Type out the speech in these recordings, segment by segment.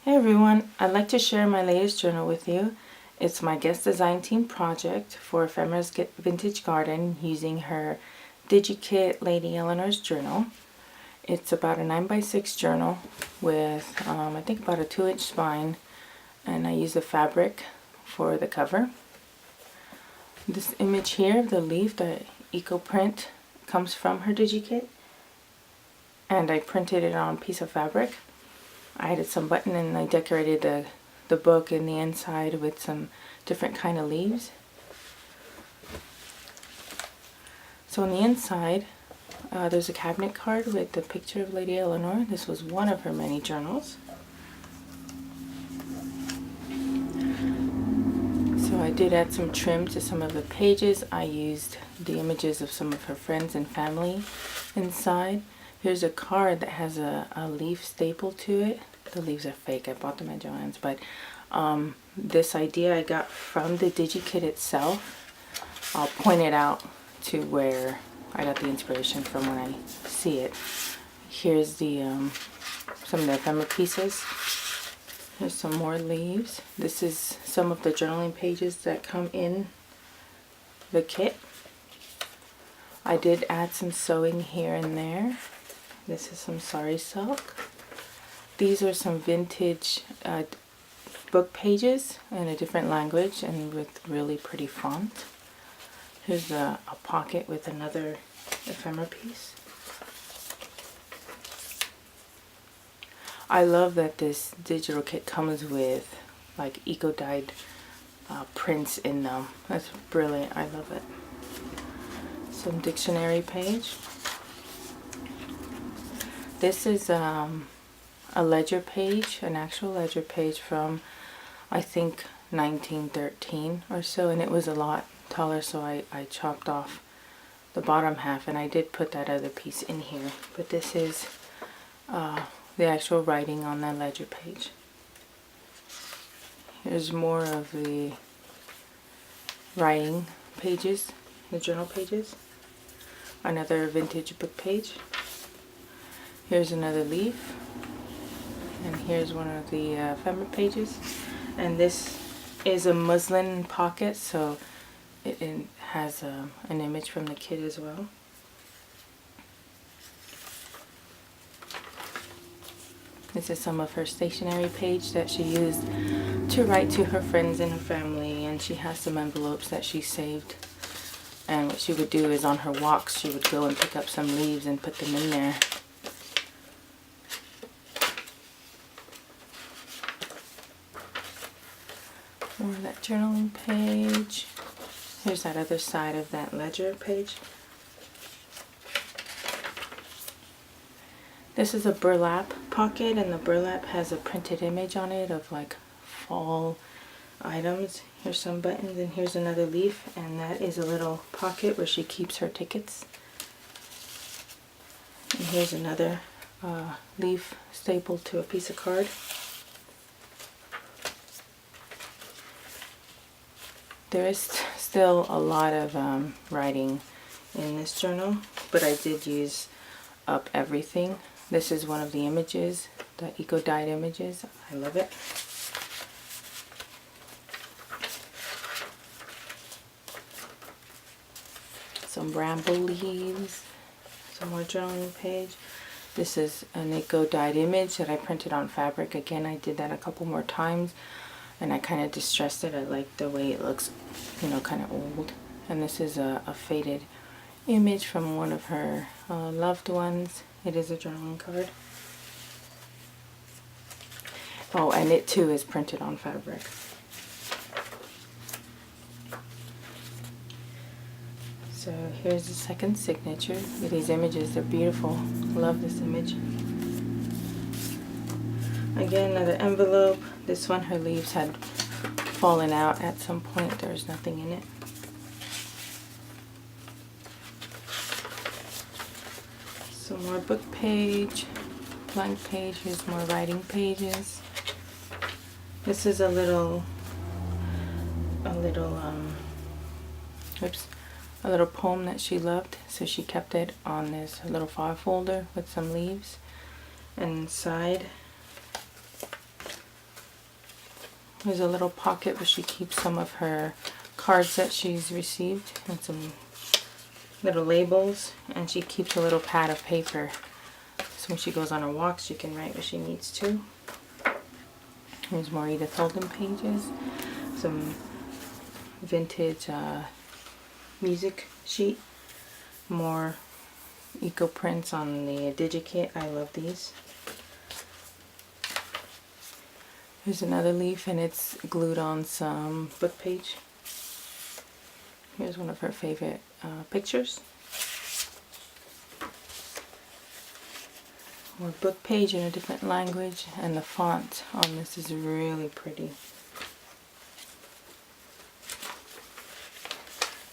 Hey everyone, I'd like to share my latest journal with you. It's my guest design team project for Ephemera's Vintage Garden using her Digi kit Lady Eleanor's journal. It's about a 9x6 journal with I think about a 2-inch spine, and I use the fabric for the cover. This image here of the leaf, the eco print, comes from her Digi kit, and I printed it on a piece of fabric. I added some button and I decorated the book in the inside with some different kind of leaves. So on the inside, there's a cabinet card with the picture of Lady Eleanor. This was one of her many journals. So I did add some trim to some of the pages. I used the images of some of her friends and family inside. Here's a card that has a leaf staple to it. The leaves are fake. I bought them at Joann's, but this idea I got from the Digi kit itself. I'll point it out to where I got the inspiration from when I see it. Here's the some of the ephemera pieces. Here's some more leaves. This is some of the journaling pages that come in the kit. I did add some sewing here and there. This is some sari silk. These are some vintage book pages in a different language and with really pretty font. Here's a pocket with another ephemera piece. I love that this digital kit comes with like eco-dyed prints in them. That's brilliant. I love it. Some dictionary page. This is a ledger page, an actual ledger page from I think 1913 or so, and it was a lot taller, so I chopped off the bottom half and I did put that other piece in here. But this is the actual writing on that ledger page. Here's more of the writing pages, the journal pages. Another vintage book page. Here's another leaf, and here's one of the ephemera pages. And this is a muslin pocket, so it has an image from the kit as well. This is some of her stationery page that she used to write to her friends and her family, and she has some envelopes that she saved. And what she would do is on her walks she would go and pick up some leaves and put them in there. More of that journaling page. Here's that other side of that ledger page. This is a burlap pocket, and the burlap has a printed image on it of like fall items. Here's some buttons, and here's another leaf, and that is a little pocket where she keeps her tickets. And here's another leaf stapled to a piece of card. There is still a lot of writing in this journal, but I did use up everything. This is one of the images, the eco-dyed images. I love it. Some bramble leaves, some more journaling page. This is an eco-dyed image that I printed on fabric. Again, I did that a couple more times, and I kind of distressed it. I like the way it looks, you know, kind of old. And this is a faded image from one of her loved ones. It is a journaling card. Oh, and it too is printed on fabric. So here's the second signature with these images. They're beautiful. Love this image. Again, another envelope. This one, her leaves had fallen out at some point. There's nothing in it. Some more book page, blank page. Here's more writing pages. This is a little poem that she loved, so she kept it on this little file folder with some leaves. And inside There's a little pocket where she keeps some of her cards that she's received and some little labels, and she keeps a little pad of paper so when she goes on her walks she can write what she needs to. Here's more Edith Holden pages, some vintage music sheet, more eco prints on the Digi kit. I love these. Here's another leaf and it's glued on some book page. Here's one of her favorite pictures. More book page in a different language, and the font on this is really pretty.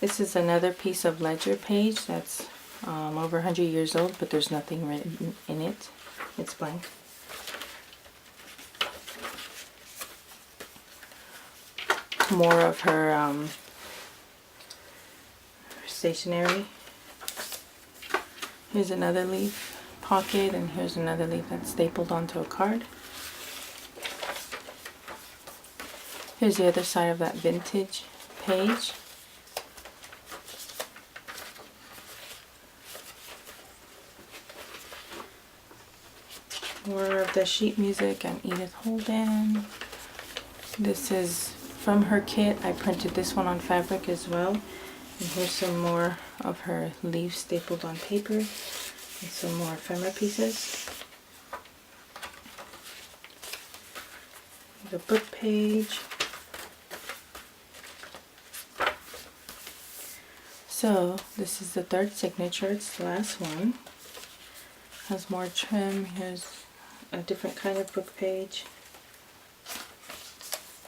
This is another piece of ledger page that's over 100 years old, but there's nothing written in it. It's blank. More of her stationery. Here's another leaf pocket, and here's another leaf that's stapled onto a card. Here's the other side of that vintage page. More of the sheet music and Edith Holden. This is from her kit. I printed this one on fabric as well. And here's some more of her leaves stapled on paper. And some more ephemera pieces. The book page. So this is the third signature. It's the last one. Has more trim. Here's a different kind of book page.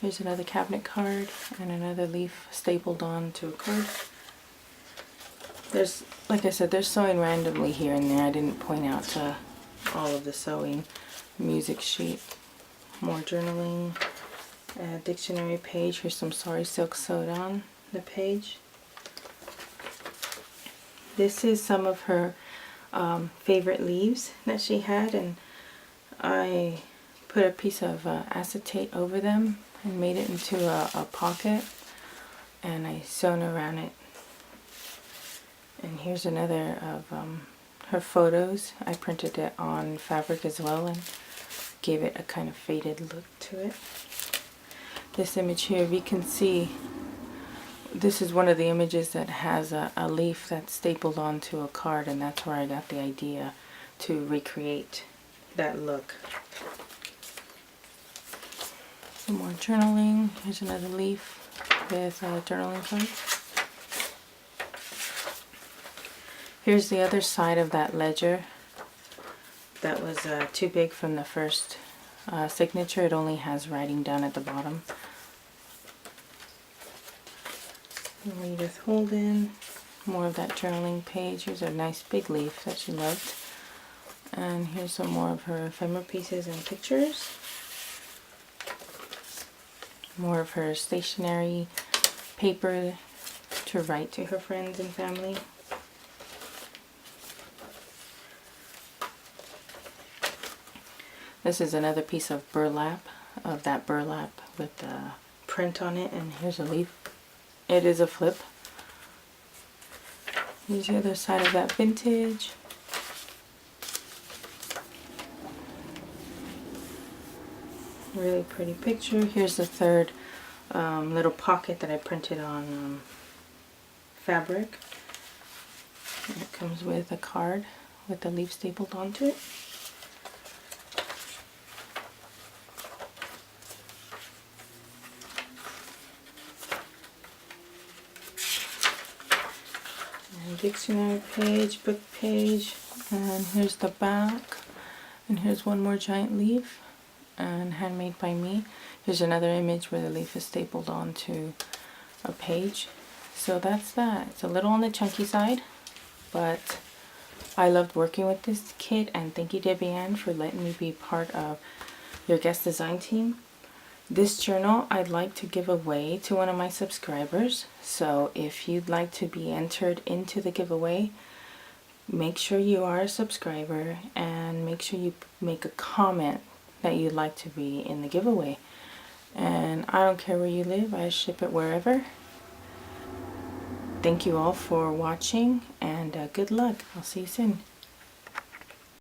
Here's another cabinet card and another leaf stapled onto a card. There's, like I said, there's sewing randomly here and there. I didn't point out all of the sewing. Music sheet, more journaling, a dictionary page. Here's some sari silk sewed on the page. This is some of her favorite leaves that she had, and I put a piece of acetate over them and made it into a pocket, and I sewn around it. And here's another of her photos. I printed it on fabric as well and gave it a kind of faded look to it. This image here, if you can see, this is one of the images that has a leaf that's stapled onto a card, and that's where I got the idea to recreate that look. Some more journaling. Here's another leaf with a journaling card. Here's the other side of that ledger that was too big from the first signature. It only has writing down at the bottom. Edith Holden. More of that journaling page. Here's a nice big leaf that she loved. And here's some more of her ephemera pieces and pictures. More of her stationery paper to write to her friends and family. This is another piece of burlap, with the print on it, and here's a leaf. It is a flip. Here's the other side of that vintage. Really pretty picture. Here's the third little pocket that I printed on fabric. And it comes with a card with the leaf stapled onto it. And dictionary page, book page, and here's the back. And here's one more giant leaf, and handmade by me. Here's another image where the leaf is stapled onto a page. So that's that. It's a little on the chunky side, but I loved working with this kit, and thank you, Debbie Ann, for letting me be part of your guest design team. This journal I'd like to give away to one of my subscribers, so if you'd like to be entered into the giveaway, make sure you are a subscriber and make sure you make a comment that you'd like to be in the giveaway. and I don't care where you live, I ship it wherever. Thank you all for watching, and good luck. I'll see you soon.